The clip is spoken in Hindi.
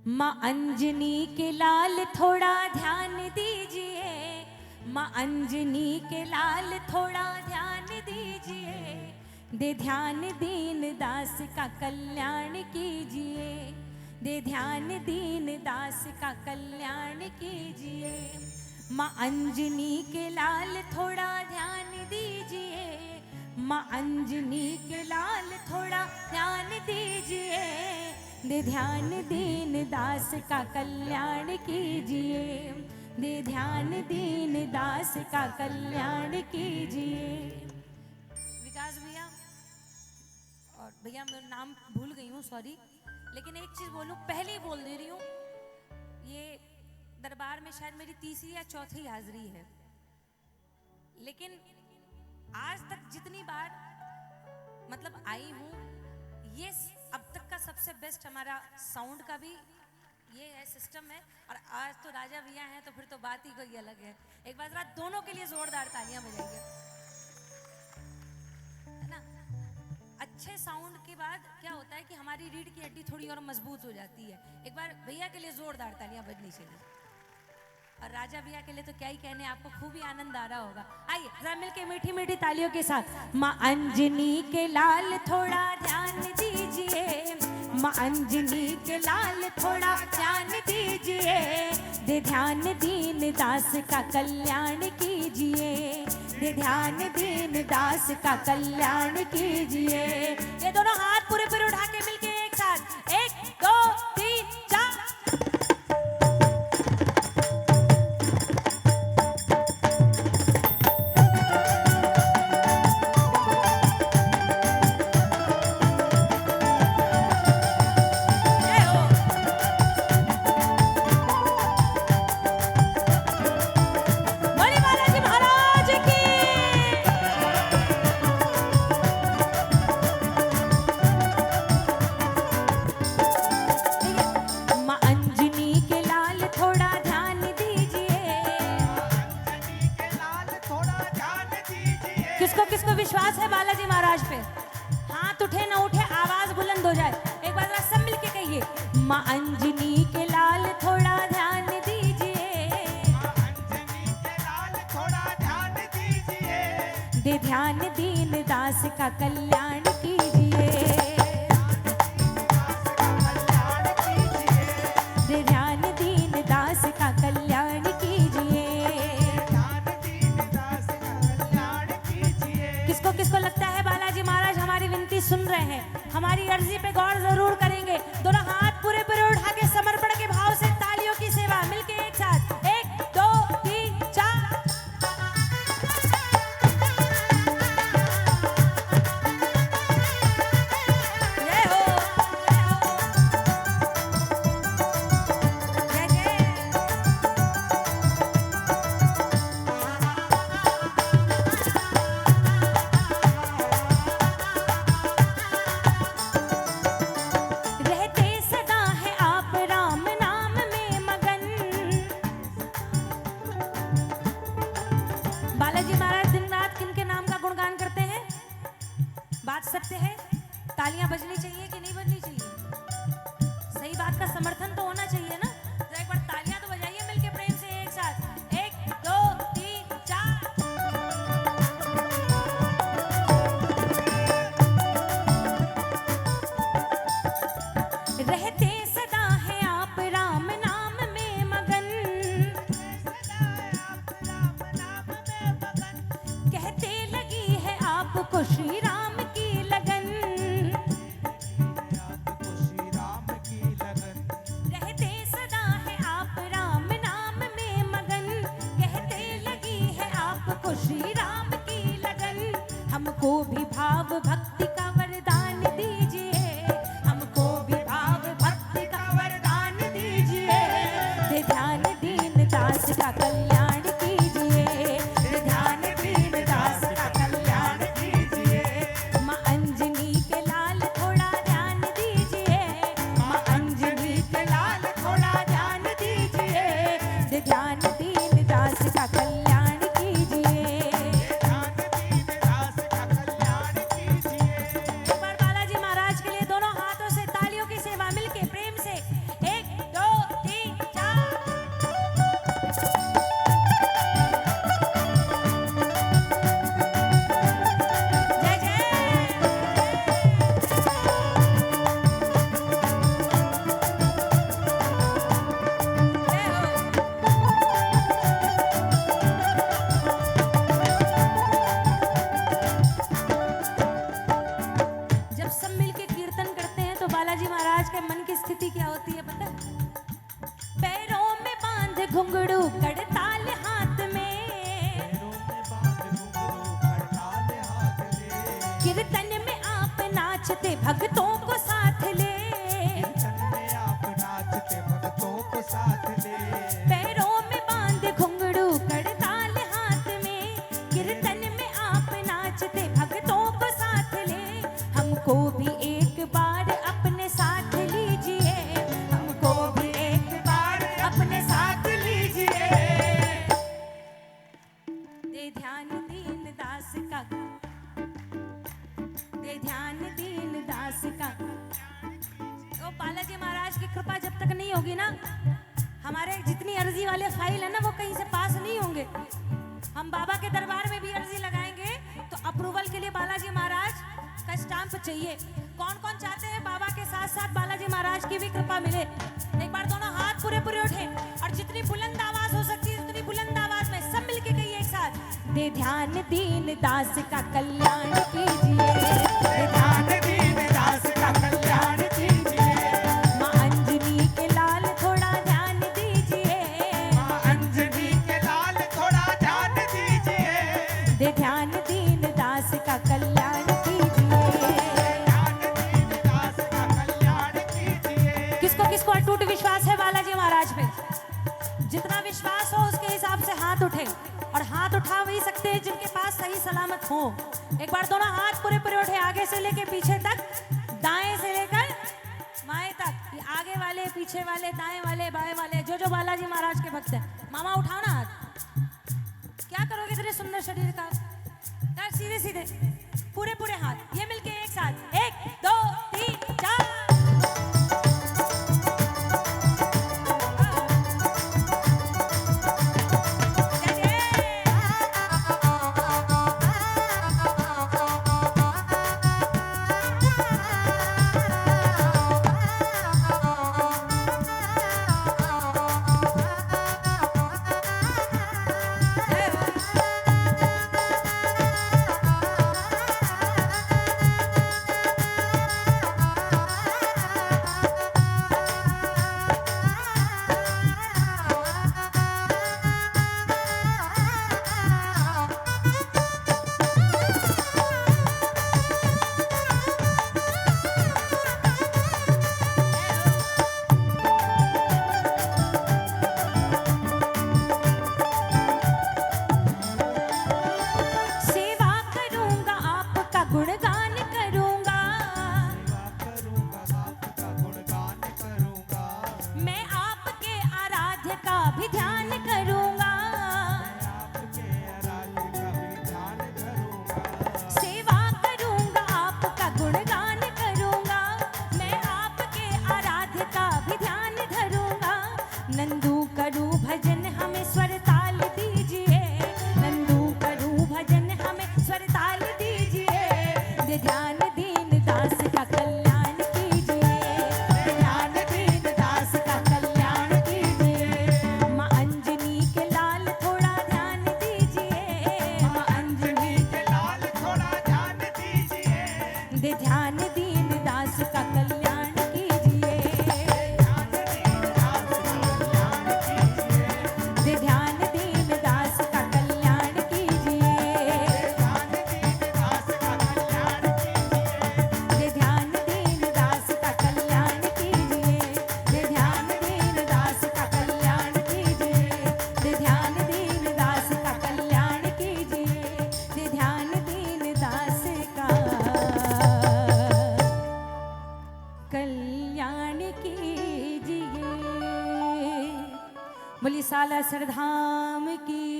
माँ अंजनी के लाल थोड़ा ध्यान दीजिए, माँ अंजनी के लाल थोड़ा ध्यान दीजिए, दे ध्यान दीन दास का कल्याण कीजिए, दे ध्यान दीन दास का कल्याण कीजिए। माँ अंजनी के लाल थोड़ा ध्यान दीजिए, माँ अंजनी के लाल थोड़ा ध्यान दीजिए, दे ध्यान दीन दास का कल्याण कीजिए, दे ध्यान दीन दास का कल्याण कीजिए। विकास भैया और भैया मैं नाम भूल गई हूँ, सॉरी, लेकिन एक चीज बोलूं, पहले ही बोल दे रही हूँ, ये दरबार में शायद मेरी तीसरी या चौथी हाजिरी है, लेकिन आज तक जितनी बार मतलब आई हूँ, ये अब तक का सबसे बेस्ट हमारा साउंड का भी ये है, सिस्टम है। और आज तो राजा भैया हैं तो फिर तो बात ही कोई अलग है। एक बार जरा दोनों के लिए जोरदार तालियां बजाइए, है ना। अच्छे साउंड के बाद क्या होता है कि हमारी रीढ़ की हड्डी थोड़ी और मजबूत हो जाती है। एक बार भैया के लिए जोरदार तालियां बजनी चाहिए, और राजा भैया के लिए तो क्या ही कहने, आपको खूब ही आनंद आ रहा होगा। आइए जरा मिलके मीठी मीठी तालियों के साथ, माँ अंजनी के लाल थोड़ा ध्यान दीजिए, माँ अंजनी के लाल थोड़ा ध्यान दीजिए, दे ध्यान दीन दास का कल्याण कीजिए, दे ध्यान दीन दास का कल्याण कीजिए। ये दोनों हाथ पूरे पूरे उठा के मिलके एक साथ, 1 2 3 4। किसको किसको विश्वास है बालाजी महाराज पे? हाथ उठे ना उठे, आवाज बुलंद हो जाए। एक बार जरा सब मिलके कहिए, माँ अंजनी के लाल थोड़ा ध्यान दीजिए, माँ अंजनी के लाल थोड़ा ध्यान दीजिए, दे ध्यान दीन दास का कल्याण कीजिए, दे ध्यान दीन दास का कल्याण कीजिए। किसको किसको लगता है बालाजी महाराज हमारी विनती सुन रहे हैं, हमारी अर्जी पे गौर जरूर करेंगे? दोनों हाथ पूरे पूरे उठा के समर्पण के भाव से तालियों की सेवा, मिलके एक साथ, 1 2 3 4। जय हो, जय जय। बालाजी महाराज दिन रात किनके नाम का गुणगान करते हैं? बात सत्य है, तालियां बजनी चाहिए कि नहीं बजनी चाहिए? सही बात का समर्थन तो होना चाहिए ना। जरा एक बार तालियां तो बजाइए मिलके प्रेम से एक साथ, 1 2 3 4। रहते सदा है आप राम नाम में मगन, कहते लगी है आपको श्री राम की लगन, रहते सदा है आप राम नाम में मगन, कहते लगी है आपको श्री राम की लगन। हमको भी भाव भक्ति का वरदान दीजिए, हमको भी भाव भक्ति का वरदान दीजिए, दे ध्यान दीन दास का कल्याण कीजिए, दे ध्यान दीन दास का कल्याण कीजिए। माँ अंजनी के लाल थोड़ा ध्यान दीजिए, माँ अंजनी के लाल थोड़ा ध्यान दीजिए, दे ध्यान दीन दास का कल्याण कीजिए, ध्यान दीन दास का कल्याण कीजिए। बालाजी महाराज के मन की स्थिति क्या होती है पता? पैरों में बांध घुंघरू कड़ताल हाथ में, कीर्तन में आप नाचते भक्तों को साथ ले, पैरों में बांध घुंघरू कड़ताल हाथ में, कीर्तन में आप नाचते भक्तों को साथ ले। हमको भी एक बार अपने साथ लीजिए, हमको भी एक बार अपने साथ लीजिए। दे ध्यान दीन दास का, दे ध्यान दीन दास का। तो बालाजी महाराज की कृपा जब तक नहीं होगी ना, हमारे जितनी अर्जी वाले फाइल है ना वो कहीं से पास नहीं होंगे। हम बाबा के दरबार में भी अर्जी लगाएंगे तो अप्रूवल के लिए बालाजी महाराज का स्टाम्प चाहिए। कौन कौन चाहते हैं बाबा के साथ साथ बालाजी महाराज की भी कृपा मिले? एक बार दोनों हाथ पूरे पूरे उठे और जितनी बुलंद आवाज हो सकती है उतनी बुलंद आवाज में सब मिलके कहिए एक साथ, दे ध्यान दीन दास का कल्याण कीजिए, दे ध्यान दीन दास का कल्याण कीजिए। माँ अंजनी के लाल थोड़ा ध्यान दीजिए, माँ अंजनी के लाल थोड़ा ध्यान दीजिए, दे ध्यान दीन दास का कल्याण कीजिए। ध्यान दीन दास का कल्याण कीजिए। किसको किसको अटूट विश्वास है बालाजी महाराज पे? जितना विश्वास हो उसके हिसाब से हाथ उठे, और हाथ उठा वही सकते हैं जिनके पास सही सलामत हो। एक बार दोनों हाथ पूरे पूरे उठे, आगे से लेके पीछे तक, दाएं से लेकर बाएं तक। ये आगे वाले, पीछे वाले, दाएं वाले, बाएं वाले, जो जो बालाजी महाराज के भक्त हैं। मामा उठाओ ना हाथ, क्या करोगे तेरे सुंदर शरीर का? यार सीधे सीधे पूरे पूरे हाथ, ये मिलके एक साथ, 1 2 3 4। बोली साला सरधाम की